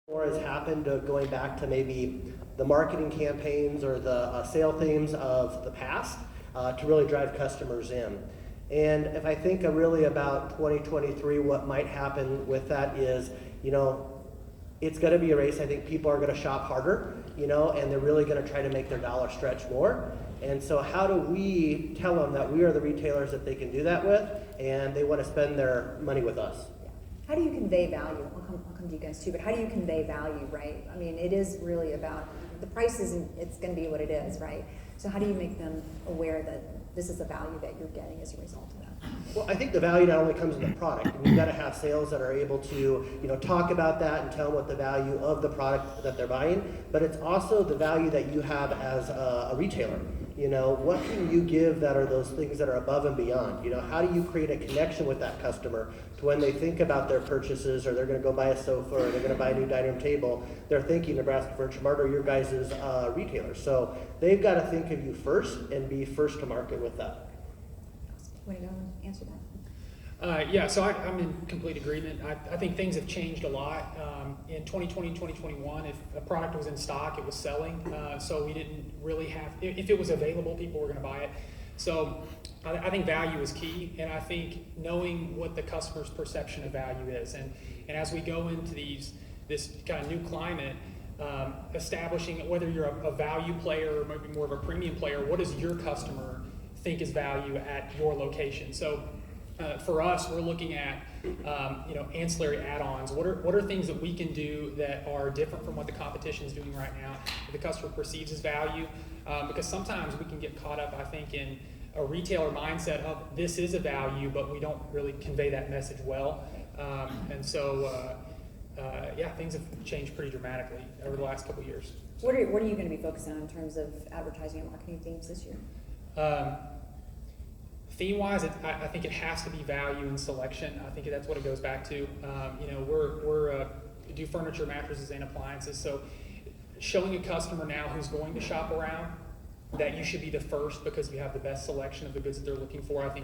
More has happened going back to maybe the marketing campaigns or the sale themes of the past to really drive customers in. And if I think really about 2023, what might happen with that is, it's going to be a race. I think people are going to shop harder, and they're really going to try to make their dollar stretch more. And so how do we tell them that we are the retailers that they can do that with, and they want to spend their money with us? How do you convey value? I'll come to you guys too, but how do you convey value, right? I mean, it is really about, the price it's going to be what it is, right? So how do you make them aware that this is the value that you're getting as a result of that? Well, I think the value not only comes in the product, and you've got to have sales that are able to, talk about that and tell them what the value of the product that they're buying, but it's also the value that you have as a retailer. What can you give that are those things that are above and beyond? How do you create a connection with that customer to when they think about their purchases, or they're going to go buy a sofa, or they're going to buy a new dining room table, they're thinking Nebraska Furniture Mart or your guys' retailer. So they've got to think of you first and be first to market with that. Want to go and answer that? Yeah, so I'm in complete agreement. I think things have changed a lot. In 2020 and 2021, if a product was in stock, it was selling. So we didn't really have, if it was available, people were going to buy it. So I think value is key, and I think knowing what the customer's perception of value is. And as we go into this kind of new climate, establishing whether you're a value player or maybe more of a premium player, what does your customer think is value at your location? So for us, we're looking at ancillary add-ons. What are things that we can do that are different from what the competition is doing right now that the customer perceives as value? Because sometimes we can get caught up, I think, in a retailer mindset of this is a value, but we don't really convey that message well. Things have changed pretty dramatically over the last couple of years. What are you going to be focused on in terms of advertising and marketing themes this year? Theme-wise, I think it has to be value and selection. I think that's what it goes back to. We do furniture, mattresses, and appliances. So showing a customer now who's going to shop around that you should be the first because you have the best selection of the goods that they're looking for, I think is